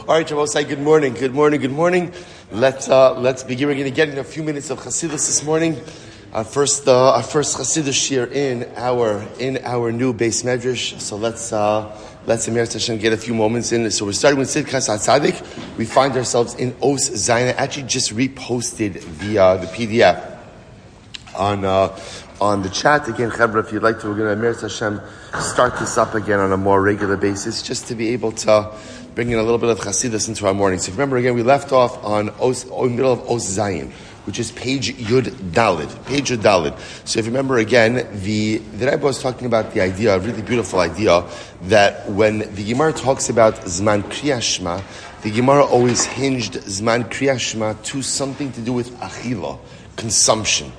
All right, Shabbos, good morning. Good morning. Let's begin. We're going to get in a few minutes of Chassidus this morning. Our first Chassidus shir in our new base medrash. So let's Emer Hashem get a few moments in. So we're starting with Tzidkas HaTzaddik. We find ourselves in Os Zayin. I actually just reposted the PDF on the chat again, Chevra. If you'd like to, we're going to Emer Hashem start this up again on a more regular basis, just to be able to bring in a little bit of Chassidus into our morning. So remember again, we left off on middle of Os Zayin, which is page Yud Dalid. So if you remember again, the Rebbe was talking about the idea, a really beautiful idea, that when the Gemara talks about Zman Kriyas Shema, the Gemara always hinged Zman Kriyas Shema to something to do with Achila, consumption,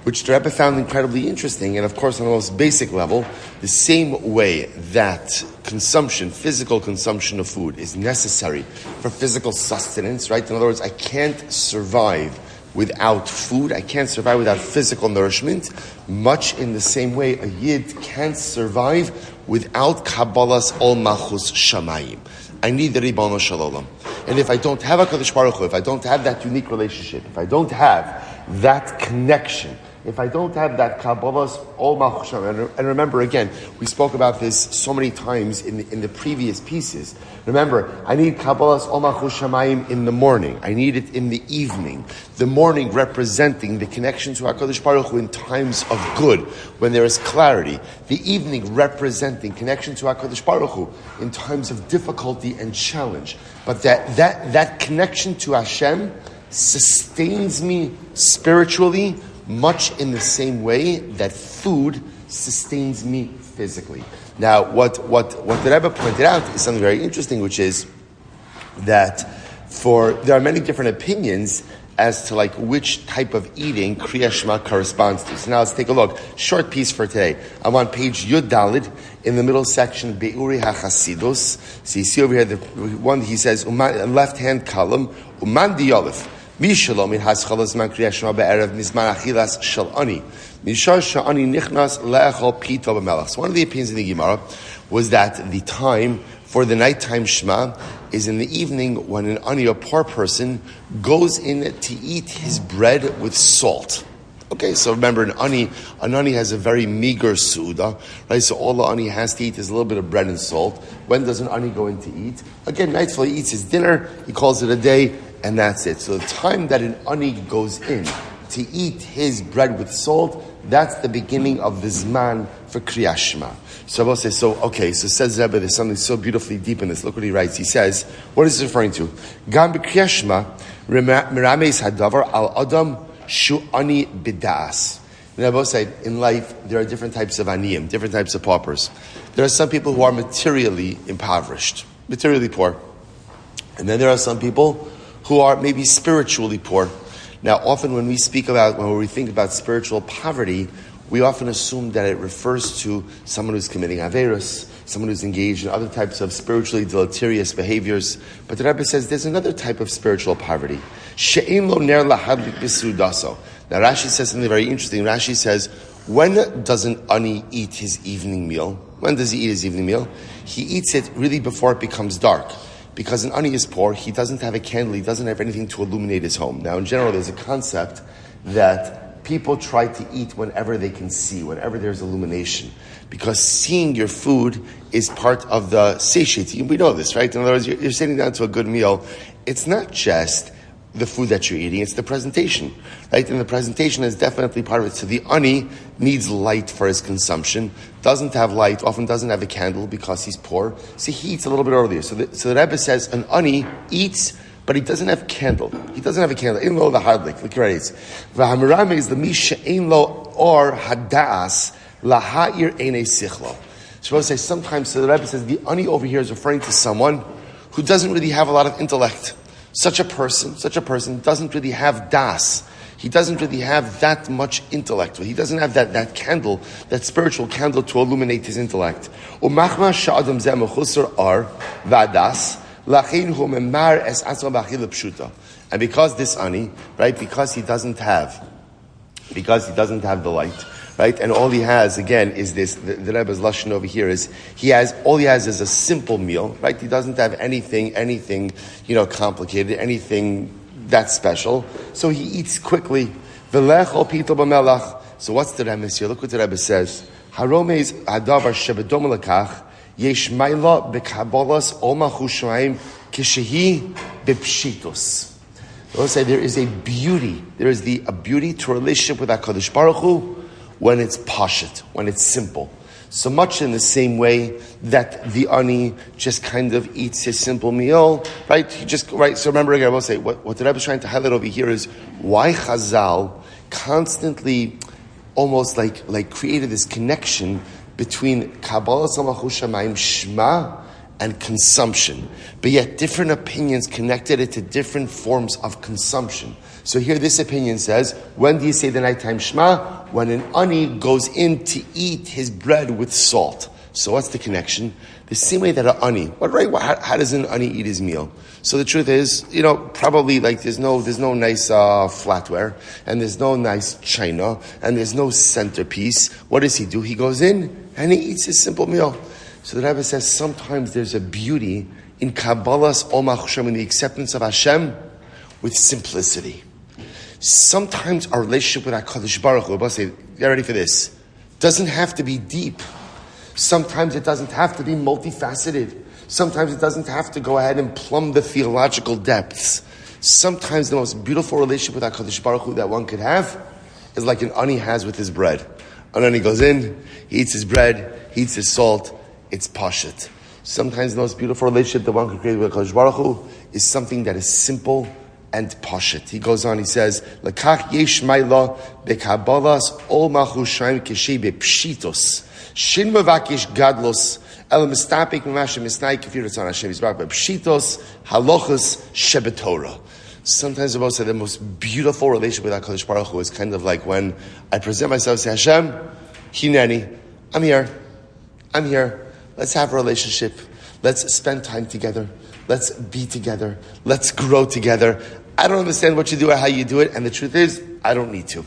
which the Rebbe found incredibly interesting. And of course, on the most basic level, the same way that consumption, physical consumption of food is necessary for physical sustenance, right? In other words, I can't survive without food. I can't survive without physical nourishment. Much in the same way, a Yid can't survive without Kabbalah's Ol Malchus Shamayim. I need the Ribono Shel Olam. And if I don't have a Kadosh Baruch Hu, if I don't have that unique relationship, if I don't have that connection, if I don't have that Kabbalah's Ol Malchus Shamayim, and remember again, we spoke about this so many times in the previous pieces. Remember, I need Kabbalah's Ol Malchus Shamayim in the morning. I need it in the evening. The morning representing the connection to HaKadosh Baruch Hu in times of good, when there is clarity. The evening representing connection to HaKadosh Baruch Hu in times of difficulty and challenge. But that connection to Hashem sustains me spiritually, much in the same way that food sustains me physically. Now, what the Rebbe pointed out is something very interesting, which is that there are many different opinions as to which type of eating Kriyas Shema corresponds to. So now let's take a look. Short piece for today. I'm on page Yud Dalid in the middle section, Be'uri HaChasidus. So you see over here the one he says, left hand column, Uman Diyolif. Mishalom it has chalas man Kriyas Shema be'erev mizman achilas shel ani. Mishar sha'ani nichnas le'echol pito b'melach. So one of the opinions in the Gemara was that the time for the nighttime Shema is in the evening when an ani, a poor person, goes in to eat his bread with salt. Okay, so remember, an ani has a very meager suda, right? So all the ani has to eat is a little bit of bread and salt. When does an ani go in to eat? Again, nightfall he eats his dinner, he calls it a day, and that's it. So the time that an ani goes in to eat his bread with salt, that's the beginning of the Zman for Kriyas Shema. So Rabbi says, so says Rebbe, there's something so beautifully deep in this. Look what he writes. He says, what is he referring to? Gam b'Kriyas Shema, mirameis hadavar al adam shu ani b'das. Rabbi said, in life, there are different types of aniyim, different types of paupers. There are some people who are materially impoverished, materially poor. And then there are some people who are maybe spiritually poor. Now, often when we think about spiritual poverty, we often assume that it refers to someone who's committing averos, someone who's engaged in other types of spiritually deleterious behaviors. But the Rebbe says there's another type of spiritual poverty. She'ein lo ner lahadlik b'sudaso. Now, Rashi says something very interesting. Rashi says, when does an ani eat his evening meal? When does he eat his evening meal? He eats it really before it becomes dark. Because an ani is poor, he doesn't have a candle, he doesn't have anything to illuminate his home. Now, in general, there's a concept that people try to eat whenever they can see, whenever there's illumination. Because seeing your food is part of the satiety. We know this, right? In other words, you're sitting down to a good meal. It's not just the food that you're eating, it's the presentation, right? And the presentation is definitely part of it. So the ani needs light for his consumption, doesn't have light, often doesn't have a candle because he's poor, so he eats a little bit earlier. So the Rebbe says an ani eats, but he doesn't have candle. He doesn't have a candle. In lo the hardlik. Look here it is. V'hamirame is the misha ein lo or hadas laha'ir einei sichlo. So I say sometimes, so the Rebbe says the ani over here is referring to someone who doesn't really have a lot of intellect. Such a person doesn't really have das. He doesn't really have that much intellect. He doesn't have that candle, that spiritual candle to illuminate his intellect. And because this ani, right, because he doesn't have the light, right? And all he has, again, is this, the Rebbe's lashon over here is, all he has is a simple meal, right? He doesn't have anything, complicated, anything that special. So he eats quickly. V'lech ol pito b'melach. So what's the Rebbe here? Look what the Rebbe says. Haromez hadavar shebedom lekach, yesh mayla b'kabolas ol machushaim kishehi b'pshitos. I will say there is a beauty. There is a beauty to a relationship with HaKadosh Baruch Hu when it's pashut, when it's simple. So much in the same way that the ani just kind of eats his simple meal, right? So remember again, I will say, what the Rebbe is trying to highlight over here is why Chazal constantly almost like created this connection between Kabbalah Samachus Shamayim Shema and consumption, but yet different opinions connected it to different forms of consumption. So here this opinion says, when do you say the nighttime Shema? When an ani goes in to eat his bread with salt. So what's the connection? The same way that an ani, how does an ani eat his meal? So the truth is, probably there's no nice flatware, and there's no nice china, and there's no centerpiece. What does he do? He goes in and he eats his simple meal. So the Rebbe says sometimes there's a beauty in Kabbalah's Omach Hashem, in the acceptance of Hashem, with simplicity. Sometimes our relationship with HaKadosh Baruch Hu, I'll say, get ready for this, doesn't have to be deep. Sometimes it doesn't have to be multifaceted. Sometimes it doesn't have to go ahead and plumb the theological depths. Sometimes the most beautiful relationship with HaKadosh Baruch Hu that one could have is like an ani has with his bread. An ani goes in, he eats his bread, he eats his salt, it's pashut. Sometimes the most beautiful relationship that one can create with HaKadosh Baruch Hu is something that is simple and pashut. He goes on, he says, Lekach yesh mayla bekabalas ol machushaim keshe bepshitos shin mevakish gadlos el mistapik mimashim misnai kefirus on Hashem yisbarach bepshitos halachas shebetorah. Sometimes the most beautiful relationship with HaKadosh Baruch Hu is kind of like when I present myself and say, Hashem, Hineni, I'm here. Let's have a relationship. Let's spend time together. Let's be together. Let's grow together. I don't understand what you do or how you do it. And the truth is, I don't need to.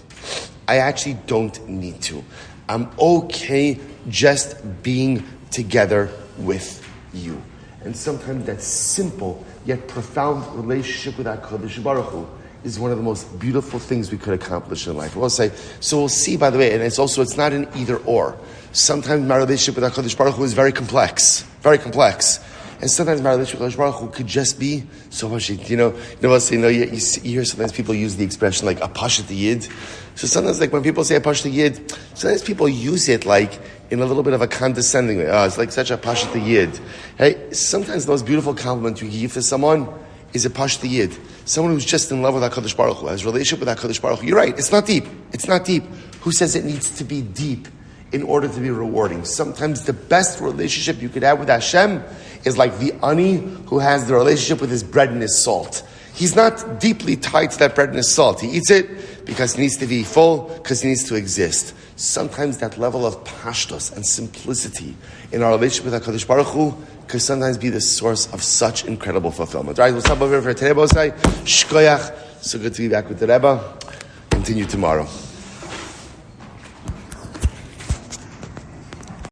I actually don't need to. I'm okay just being together with you. And sometimes that simple yet profound relationship with HaKadosh Baruch Hu is one of the most beautiful things we could accomplish in life. We'll see, by the way, and it's not an either or. Sometimes my relationship with HaKadosh Baruch Hu is very complex. And sometimes my relationship with HaKadosh Baruch Hu could just be so much, you hear sometimes people use the expression like a pashut yid. So sometimes when people say a pashut yid, sometimes people use it in a little bit of a condescending way. Oh, it's like such a pashut yid. Hey, sometimes the most beautiful compliment you give to someone is a pashut yid. Someone who's just in love with HaKadosh Baruch Hu, has a relationship with HaKadosh Baruch Hu. You're right, it's not deep. Who says it needs to be deep in order to be rewarding? Sometimes the best relationship you could have with Hashem is like the ani who has the relationship with his bread and his salt. He's not deeply tied to that bread and his salt. He eats it because he needs to be full, because he needs to exist. Sometimes that level of pashtos and simplicity in our relationship with HaKadosh Baruch Hu could sometimes be the source of such incredible fulfillment. All right, we'll stop over here for today, Bosai. Shkoyach. So good to be back with the Rebbe. Continue tomorrow.